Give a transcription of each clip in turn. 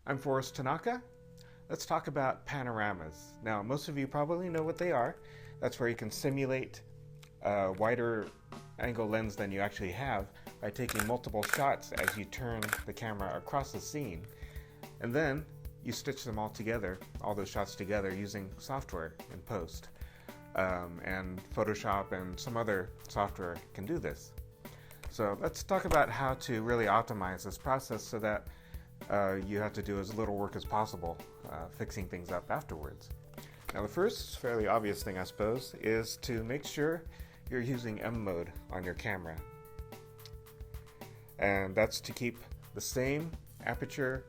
I'm Forrest Tanaka. Let's talk about panoramas. Now, most of you probably know what they are. That's where you can simulate a wider angle lens than you actually have by taking multiple shots as you turn the camera across the scene. And then you stitch them all together, all those shots together, using software in post. And Photoshop and some other software can do this. So let's talk about how to really optimize this process so that you have to do as little work as possible fixing things up afterwards. Now the first fairly obvious thing, I suppose, is to make sure you're using M mode on your camera. And that's to keep the same aperture,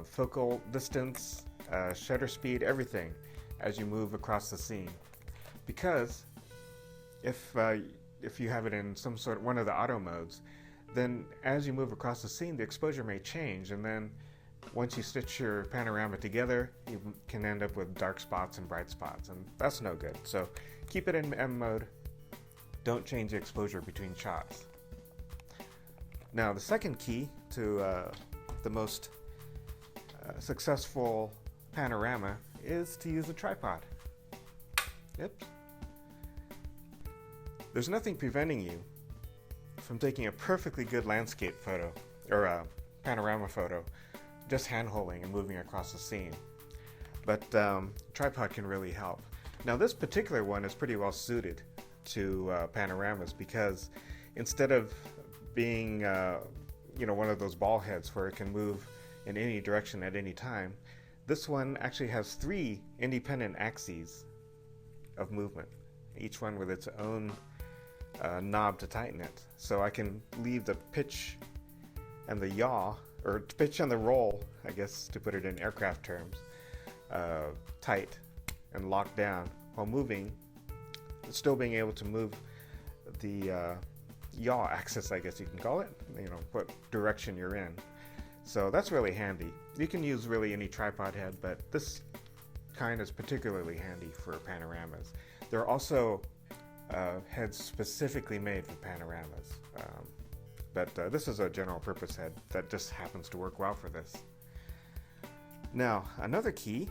focal distance, shutter speed, everything as you move across the scene. Because if you have it in one of the auto modes, then as you move across the scene, the exposure may change, and then once you stitch your panorama together, you can end up with dark spots and bright spots, and that's no good. So keep it in M mode. Don't change the exposure between shots. Now the second key to the most successful panorama is to use a tripod. Yep. There's nothing preventing you from taking a perfectly good landscape photo or a panorama photo, just hand-holding and moving across the scene. But tripod can really help. Now this particular one is pretty well suited to panoramas because instead of being one of those ball heads where it can move in any direction at any time, this one actually has 3 independent axes of movement, each one with its own knob to tighten it. So I can leave the pitch and the yaw, or pitch and the roll, I guess to put it in aircraft terms, tight and locked down while moving, still being able to move the yaw axis, I guess you can call it, what direction you're in. So that's really handy. You can use really any tripod head, but this kind is particularly handy for panoramas. There are also heads specifically made for panoramas, but this is a general purpose head that just happens to work well for this. Now another key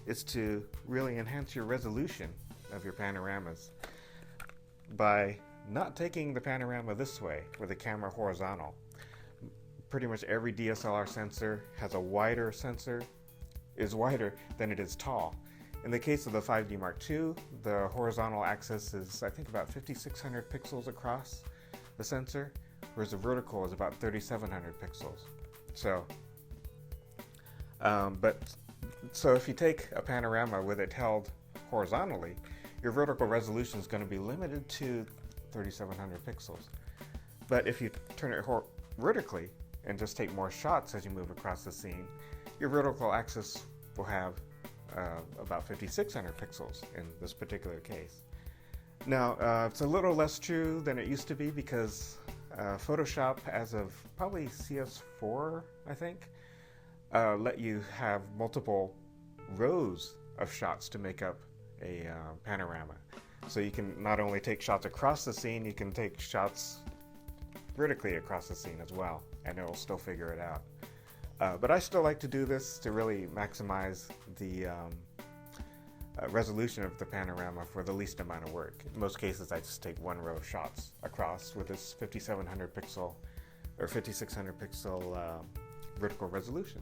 is to really enhance your resolution of your panoramas by not taking the panorama this way with the camera horizontal. Pretty much every DSLR sensor has a wider sensor, is wider than it is tall. In the case of the 5D Mark II, the horizontal axis is I think about 5,600 pixels across the sensor, whereas the vertical is about 3,700 pixels. So, so if you take a panorama with it held horizontally, your vertical resolution is going to be limited to 3,700 pixels. But if you turn it vertically and just take more shots as you move across the scene, your vertical axis will have about 5,600 pixels in this particular case. Now, it's a little less true than it used to be because Photoshop, as of probably CS4, I think, let you have multiple rows of shots to make up a panorama. So you can not only take shots across the scene, you can take shots vertically across the scene as well, and it'll still figure it out. But I still like to do this to really maximize the resolution of the panorama for the least amount of work. In most cases, I just take one row of shots across with this 5,700 pixel or 5,600 pixel vertical resolution.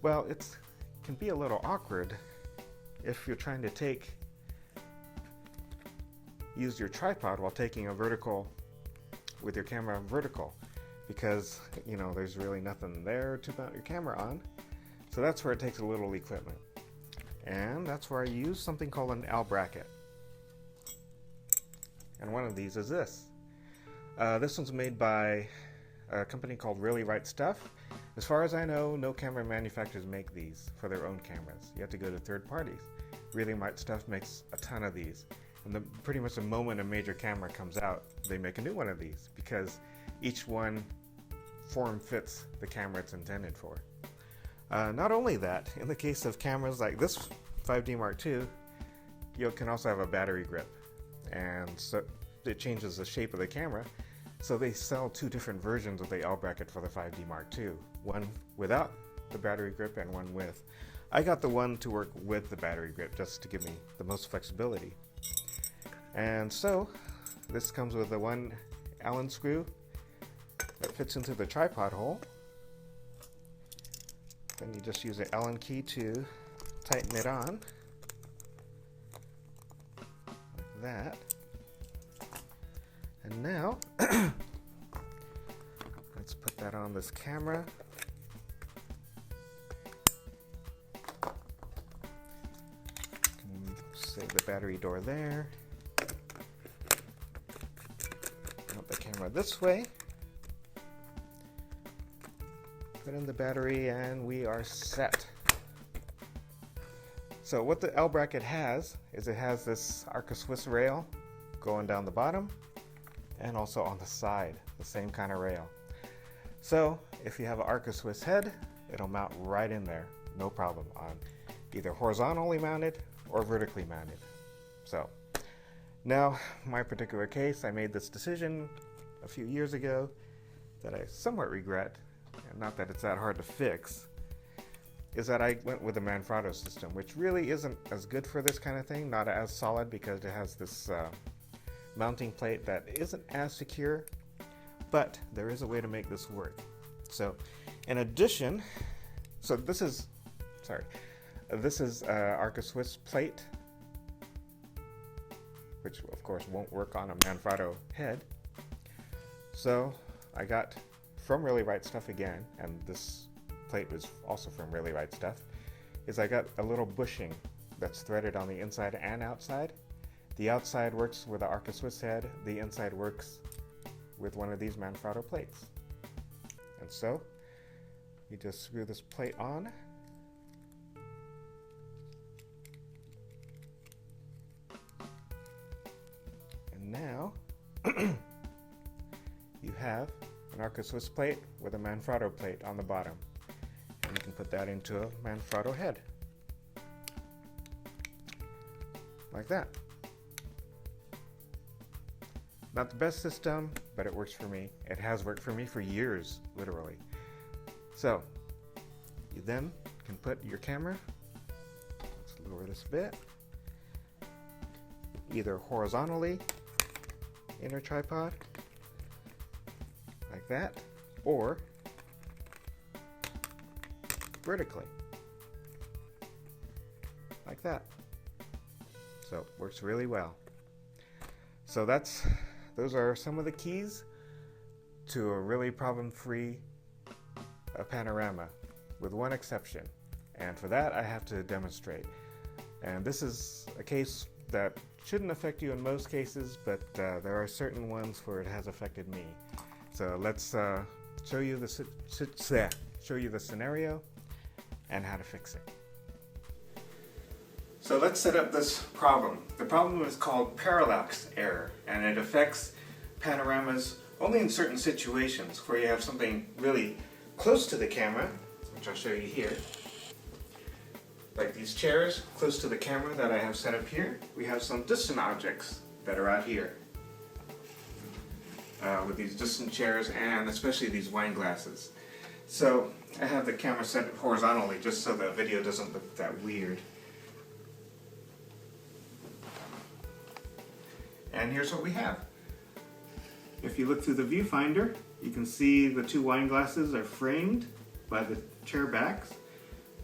Well, it can be a little awkward if you're trying to use your tripod while taking a vertical with your camera vertical, because there's really nothing there to mount your camera on. So that's where it takes a little equipment, and that's where I use something called an L bracket. And one of these is this. This one's made by a company called Really Right Stuff. As far as I know, no camera manufacturers make these for their own cameras. You have to go to third parties. Really Right Stuff makes a ton of these, and pretty much the moment a major camera comes out, they make a new one of these because each one form fits the camera it's intended for. Not only that, in the case of cameras like this 5D Mark II, you can also have a battery grip, and so it changes the shape of the camera So they sell two different versions of the L bracket for the 5D Mark II, one without the battery grip and one with. I got the one to work with the battery grip just to give me the most flexibility. And so this comes with a one Allen screw that fits into the tripod hole. Then you just use the Allen key to tighten it on, like that. And now, let's put that on this camera. Save the battery door there. Mount the camera this way. Put in the battery and we are set. So what the L bracket has is it has this Arca-Swiss rail going down the bottom and also on the side, the same kind of rail. So if you have an Arca-Swiss head, it'll mount right in there, no problem, on either horizontally mounted or vertically mounted. So now, my particular case, I made this decision a few years ago that I somewhat regret, and not that it's that hard to fix, is that I went with the Manfrotto system, which really isn't as good for this kind of thing, not as solid because it has this mounting plate that isn't as secure, but there is a way to make this work. So in addition, so this is Arca-Swiss plate, which of course won't work on a Manfrotto head. So I got from Really Right Stuff again, and this plate was also from Really Right Stuff, is I got a little bushing that's threaded on the inside and outside. The outside works with the Arca-Swiss head, the inside works with one of these Manfrotto plates. And so you just screw this plate on. And now you have an Arca-Swiss plate with a Manfrotto plate on the bottom. And you can put that into a Manfrotto head. Like that. Not the best system, but it works for me. It has worked for me for years, literally. So, you then can put your camera, let's lower this a bit, either horizontally in your tripod, like that, or vertically, like that. So, it works really well. So those are some of the keys to a really problem-free panorama, with one exception. And for that, I have to demonstrate. And this is a case that shouldn't affect you in most cases, but there are certain ones where it has affected me. So let's show you the scenario and how to fix it. So let's set up this problem. The problem is called parallax error, and it affects panoramas only in certain situations where you have something really close to the camera, which I'll show you here. Like these chairs close to the camera that I have set up here. We have some distant objects that are out here. With these distant chairs and especially these wine glasses. So I have the camera set horizontally just so the video doesn't look that weird. And here's what we have. If you look through the viewfinder, you can see the two wine glasses are framed by the chair backs.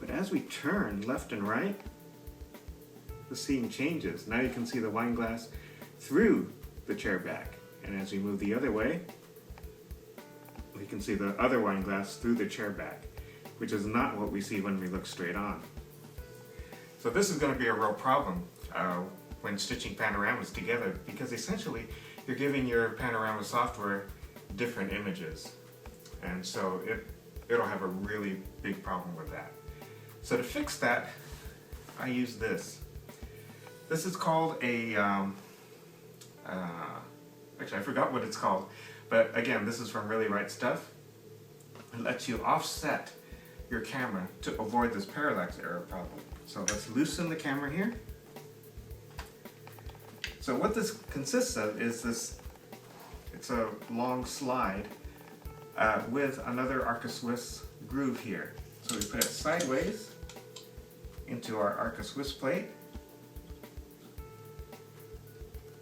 But as we turn left and right, the scene changes. Now you can see the wine glass through the chair back. And as we move the other way, we can see the other wine glass through the chair back, which is not what we see when we look straight on. So this is going to be a real problem when stitching panoramas together, because essentially you're giving your panorama software different images, and so it'll have a really big problem with that. So to fix that, I use this. This is called a actually I forgot what it's called, but again, this is from Really Right Stuff. It lets you offset your camera to avoid this parallax error problem. So let's loosen the camera here. So what this consists of is this, It's a long slide with another Arca-Swiss groove here. So we put it sideways into our Arca-Swiss plate.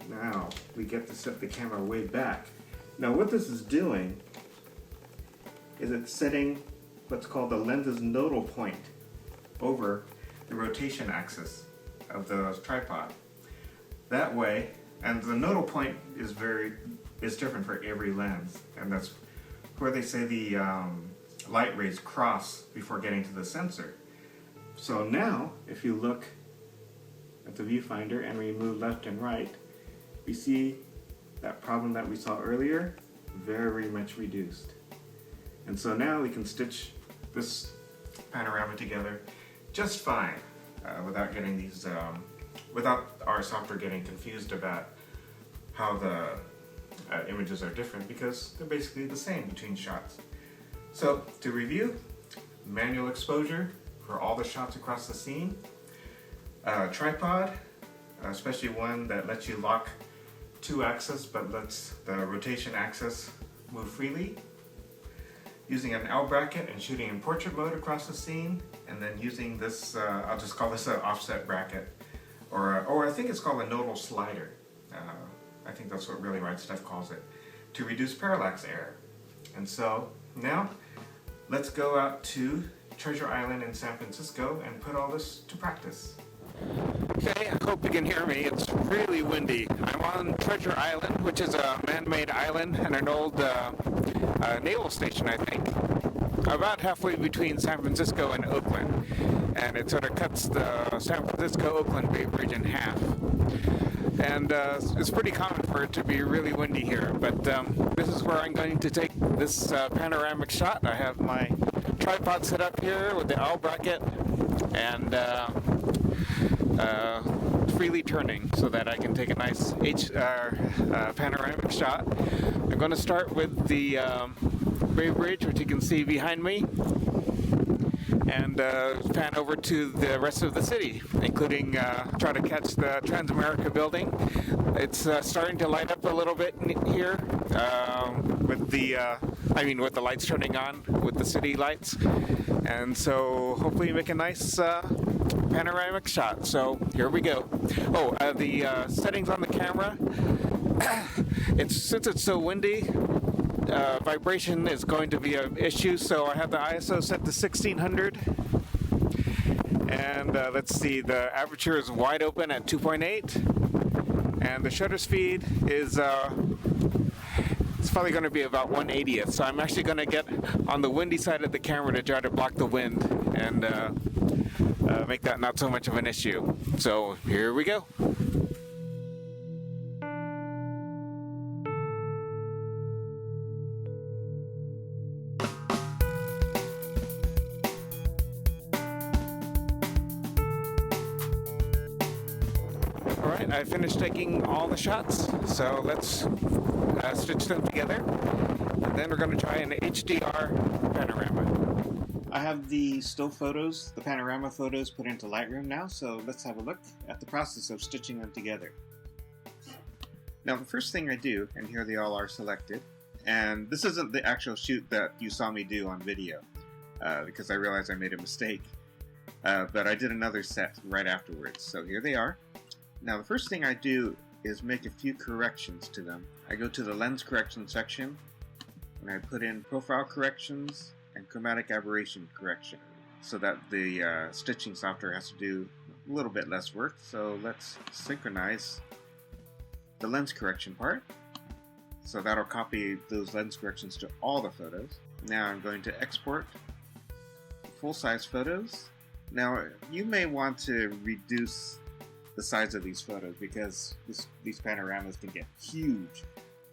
Now we get to set the camera way back. Now what this is doing is it's setting what's called the lens's nodal point over the rotation axis of the tripod. That way, and the nodal point is different for every lens, and that's where they say the light rays cross before getting to the sensor. So now, if you look at the viewfinder and we move left and right, we see that problem that we saw earlier very much reduced. And so now we can stitch this panorama together just fine without getting these, without our software getting confused about how the images are different, because they're basically the same between shots. So to review, manual exposure for all the shots across the scene, tripod, especially one that lets you lock two axes but lets the rotation axis move freely, using an L bracket and shooting in portrait mode across the scene, and then using this, I'll just call this an offset bracket, or I think it's called a nodal slider. I think that's what Really Right Stuff calls it, to reduce parallax error. And so now let's go out to Treasure Island in San Francisco and put all this to practice. Okay, I hope you can hear me. It's really windy. I'm on Treasure Island, which is a man-made island and an old naval station, I think, about halfway between San Francisco and Oakland. And it sort of cuts the San Francisco-Oakland Bay Bridge in half. And it's pretty common for it to be really windy here, but this is where I'm going to take this panoramic shot. I have my tripod set up here with the L bracket and freely turning so that I can take a nice panoramic shot. I'm going to start with the Bay Bridge, which you can see behind me, and pan over to the rest of the city, including try to catch the Transamerica building. It's starting to light up a little bit here with the lights turning on with the city lights, and so hopefully make a nice panoramic shot. So here we go. Oh, the settings on the camera. Since it's so windy, vibration is going to be an issue, so I have the ISO set to 1600, and let's see, the aperture is wide open at 2.8, and the shutter speed is it's probably going to be about 1/80th, so I'm actually going to get on the windy side of the camera to try to block the wind and make that not so much of an issue. So here we go. Alright, I finished taking all the shots, so let's stitch them together, and then we're going to try an HDR panorama. I have the still photos, the panorama photos, put into Lightroom now, so let's have a look at the process of stitching them together. Now the first thing I do, and here they all are selected, and this isn't the actual shoot that you saw me do on video, because I realized I made a mistake, but I did another set right afterwards, so here they are. Now the first thing I do is make a few corrections to them. I go to the lens correction section, and I put in profile corrections and chromatic aberration correction, so that the stitching software has to do a little bit less work. So let's synchronize the lens correction part. So that'll copy those lens corrections to all the photos. Now I'm going to export full-size photos. Now you may want to reduce the size of these photos because these panoramas can get huge.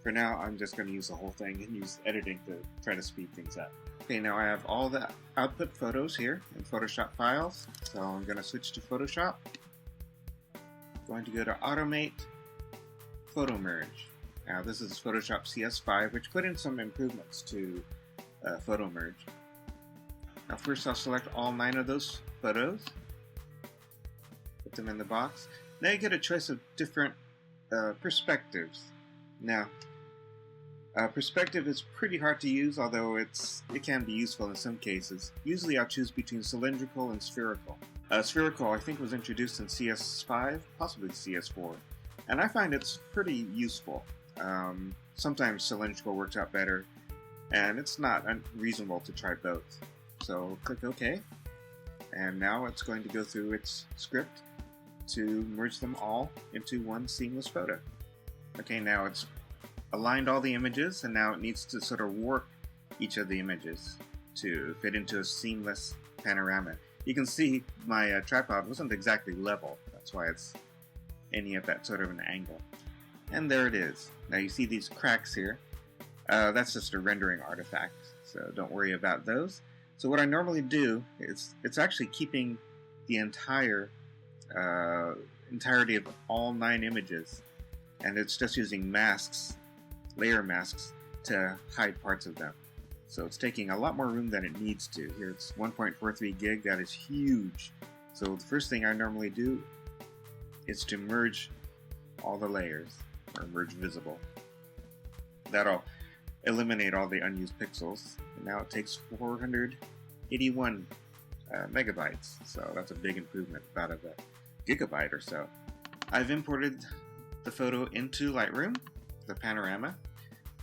For now, I'm just going to use the whole thing and use editing to try to speed things up. Okay, now I have all the output photos here in Photoshop files, so I'm going to switch to Photoshop. Going to go to Automate, Photo Merge. Now this is Photoshop CS5, which put in some improvements to Photo Merge. Now first I'll select all 9 of those photos, put them in the box. Now you get a choice of different perspectives. Now, Perspective is pretty hard to use, although it can be useful in some cases. Usually I'll choose between cylindrical and spherical. Spherical I think was introduced in CS5, possibly CS4, and I find it's pretty useful. Sometimes cylindrical works out better, and it's not unreasonable to try both. So click OK, and now it's going to go through its script to merge them all into one seamless photo. Okay, now it's aligned all the images, and now it needs to sort of warp each of the images to fit into a seamless panorama. You can see my tripod wasn't exactly level, that's why it's ending at that sort of an angle. And there it is. Now you see these cracks here. That's just a rendering artifact, so don't worry about those. So what I normally do is, it's actually keeping the entirety of all 9 images, and it's just using masks, layer masks, to hide parts of them. So it's taking a lot more room than it needs to. Here it's 1.43 gig, that is huge. So the first thing I normally do is to merge all the layers, or merge visible. That'll eliminate all the unused pixels. And now it takes 481 megabytes, so that's a big improvement, about a gigabyte or so. I've imported the photo into Lightroom, the panorama.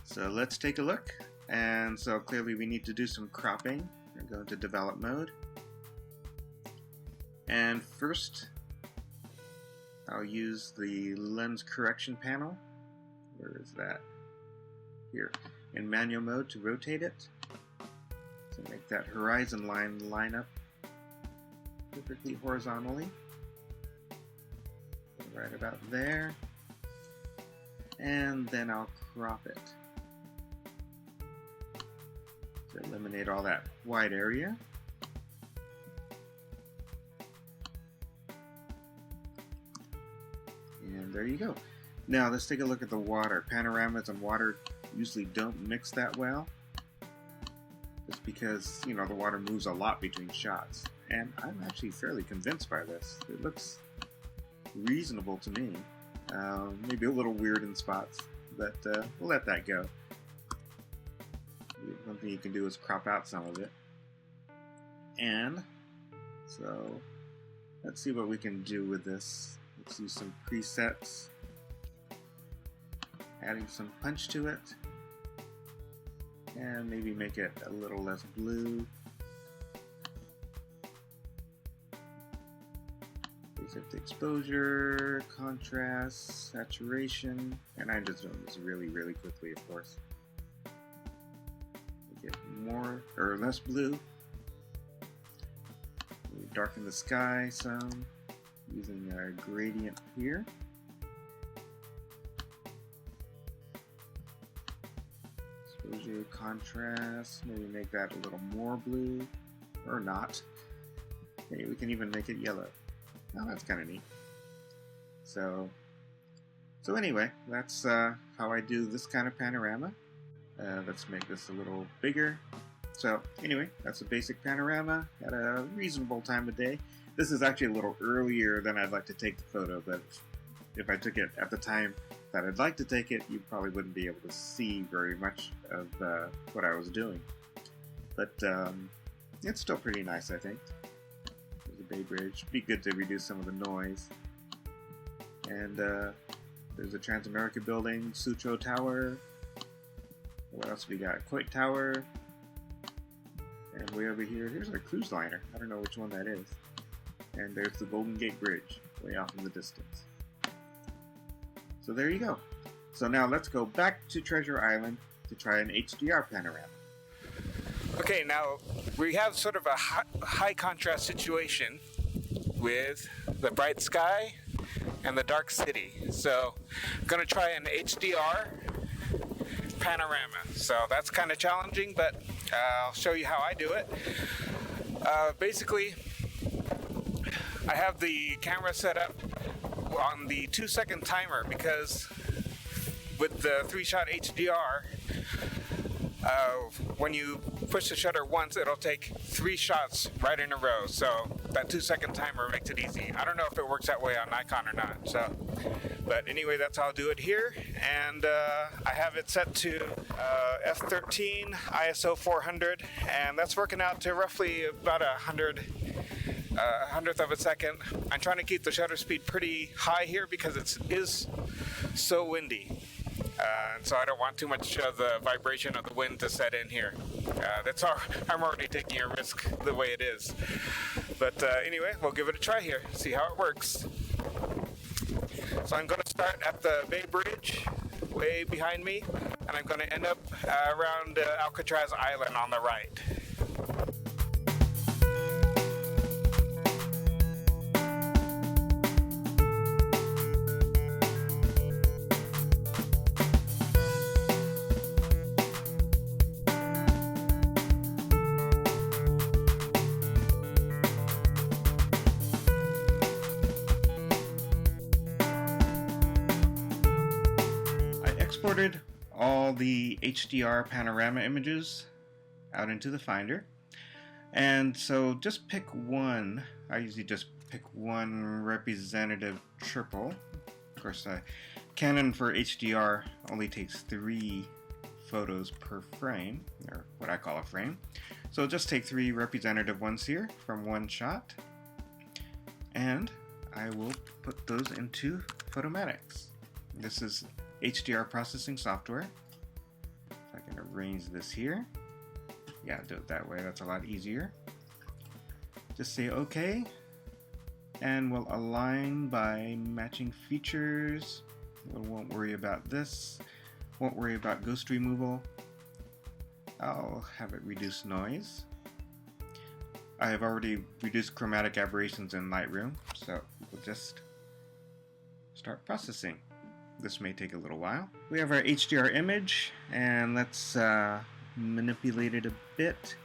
So let's take a look. And so clearly we need to do some cropping. We're going to go into develop mode. And first, I'll use the lens correction panel. Where is that? Here. In manual mode to rotate it. To make that horizon line up perfectly horizontally. Right about there. And then I'll crop it to eliminate all that white area. And there you go. Now let's take a look at the water. Panoramas and water usually don't mix that well, just because, you know, the water moves a lot between shots. And I'm actually fairly convinced by this. It looks reasonable to me. Maybe a little weird in spots, but we'll let that go. One thing you can do is crop out some of it. And so let's see what we can do with this. Let's use some presets, adding some punch to it, and maybe make it a little less blue. Reset the exposure, contrast, saturation, and I'm just doing this really, really quickly, of course. Get more or less blue. Darken the sky some using a gradient here. Exposure, contrast, maybe make that a little more blue, or not. Maybe we can even make it yellow. Oh, that's kind of neat. So anyway, that's how I do this kind of panorama. Let's make this a little bigger. So anyway, that's a basic panorama at a reasonable time of day. This is actually a little earlier than I'd like to take the photo, but if I took it at the time that I'd like to take it, you probably wouldn't be able to see very much of what I was doing. But it's still pretty nice, I think. There's a Bay Bridge. Be good to reduce some of the noise. And there's a Transamerica building, Sutro Tower. What else we got? Coit Tower. And way over here, here's our cruise liner. I don't know which one that is. And there's the Golden Gate Bridge, way off in the distance. So there you go. So now let's go back to Treasure Island to try an HDR panorama. Okay, now we have sort of a high contrast situation with the bright sky and the dark city. So I'm going to try an HDR panorama. So that's kind of challenging, but I'll show you how I do it. Basically, I have the camera set up on the 2-second timer because with the 3-shot HDR, when you push the shutter once, it'll take 3 shots right in a row. So that 2-second timer makes it easy. I don't know if it works that way on Nikon or not. So, but anyway, that's how I'll do it here. And I have it set to f13 ISO 400, and that's working out to roughly about a hundredth of a second. I'm trying to keep the shutter speed pretty high here because it is so windy. And so I don't want too much of the vibration of the wind to set in here. I'm already taking a risk the way it is. But anyway, we'll give it a try here, see how it works. So I'm going to start at the Bay Bridge, way behind me, and I'm going to end up around Alcatraz Island on the right. Exported all the HDR Panorama images out into the Finder, and so just pick one. I usually just pick one representative triple. Of course, Canon for HDR only takes 3 photos per frame, or what I call a frame. So just take 3 representative ones here from one shot, and I will put those into Photomatic. This is HDR Processing software. If I can arrange this here. Yeah, do it that way. That's a lot easier. Just say OK, and we'll align by matching features. We won't worry about this. Won't worry about ghost removal. I'll have it reduce noise. I have already reduced chromatic aberrations in Lightroom, so we'll just start processing. This may take a little while. We have our HDR image, and let's manipulate it a bit.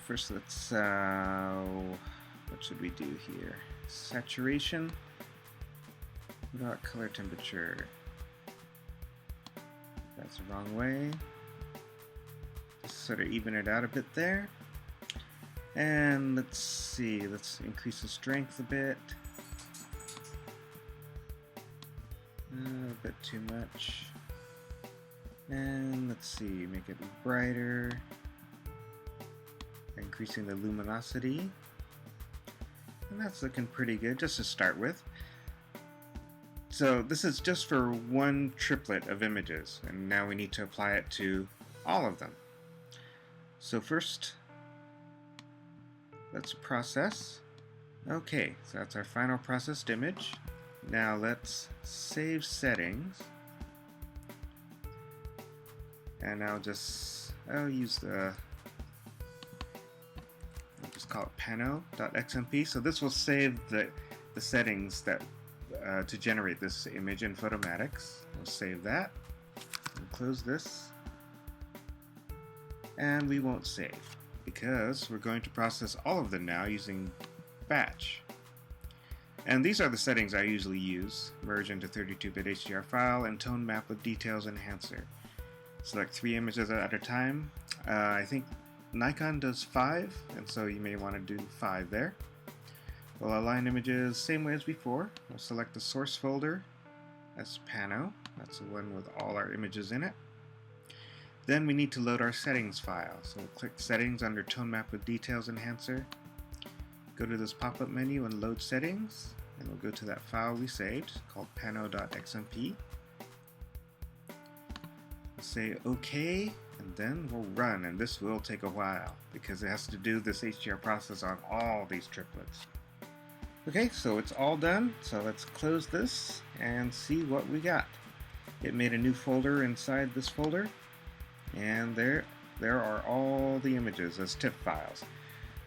First, let's, what should we do here? Saturation. What about color temperature? That's the wrong way. Just sort of even it out a bit there. And let's see, let's increase the strength a bit. A bit too much. And let's see, make it brighter. Increasing the luminosity. And that's looking pretty good, just to start with. So this is just for one triplet of images, and now we need to apply it to all of them. So first, let's process. Okay, so that's our final processed image. Now let's save settings, and I'll just call it pano.xmp. So this will save the settings that to generate this image in Photomatic. We'll save that and close this, and we won't save because we're going to process all of them now using batch. And these are the settings I usually use: merge into 32-bit HDR file and tone map with details enhancer. Select 3 images at a time. I think Nikon does 5, and so you may want to do 5 there. We'll align images same way as before. We'll select the source folder as Pano. That's the one with all our images in it. Then we need to load our settings file. So we'll click Settings under Tone Map with Details Enhancer. Go to this pop-up menu and load settings, and we'll go to that file we saved called pano.xmp. We'll say OK, and then we'll run, and this will take a while because it has to do this HDR process on all these triplets. Okay, so it's all done, so let's close this and see what we got. It made a new folder inside this folder, and there are all the images as TIFF files.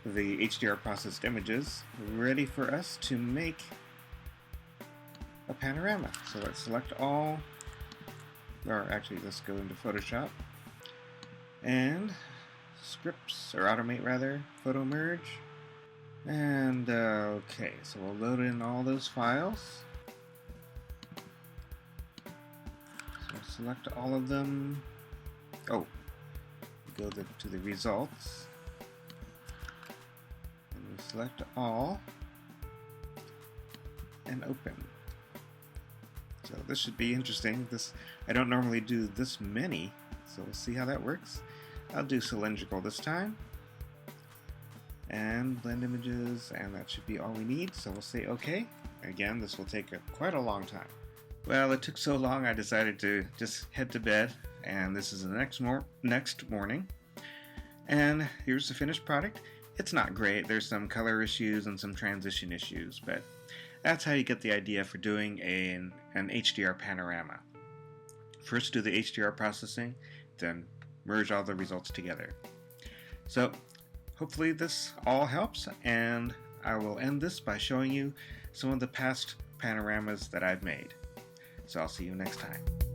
The HDR processed images ready for us to make a panorama. So let's select all, or actually let's go into Photoshop and scripts, or automate rather, photo merge. And okay, so we'll load in all those files. So select all of them. Oh, go to the results, and we select all and open. So this should be interesting. I don't normally do this many, so we'll see how that works. I'll do cylindrical this time, and blend images, and that should be all we need, so we'll say OK. Again, this will take quite a long time. Well, it took so long I decided to just head to bed, and this is the next morning. And here's the finished product. It's not great. There's some color issues and some transition issues, but that's how you get the idea for doing an HDR panorama. First do the HDR processing, then merge all the results together. So hopefully this all helps, and I will end this by showing you some of the past panoramas that I've made. So I'll see you next time.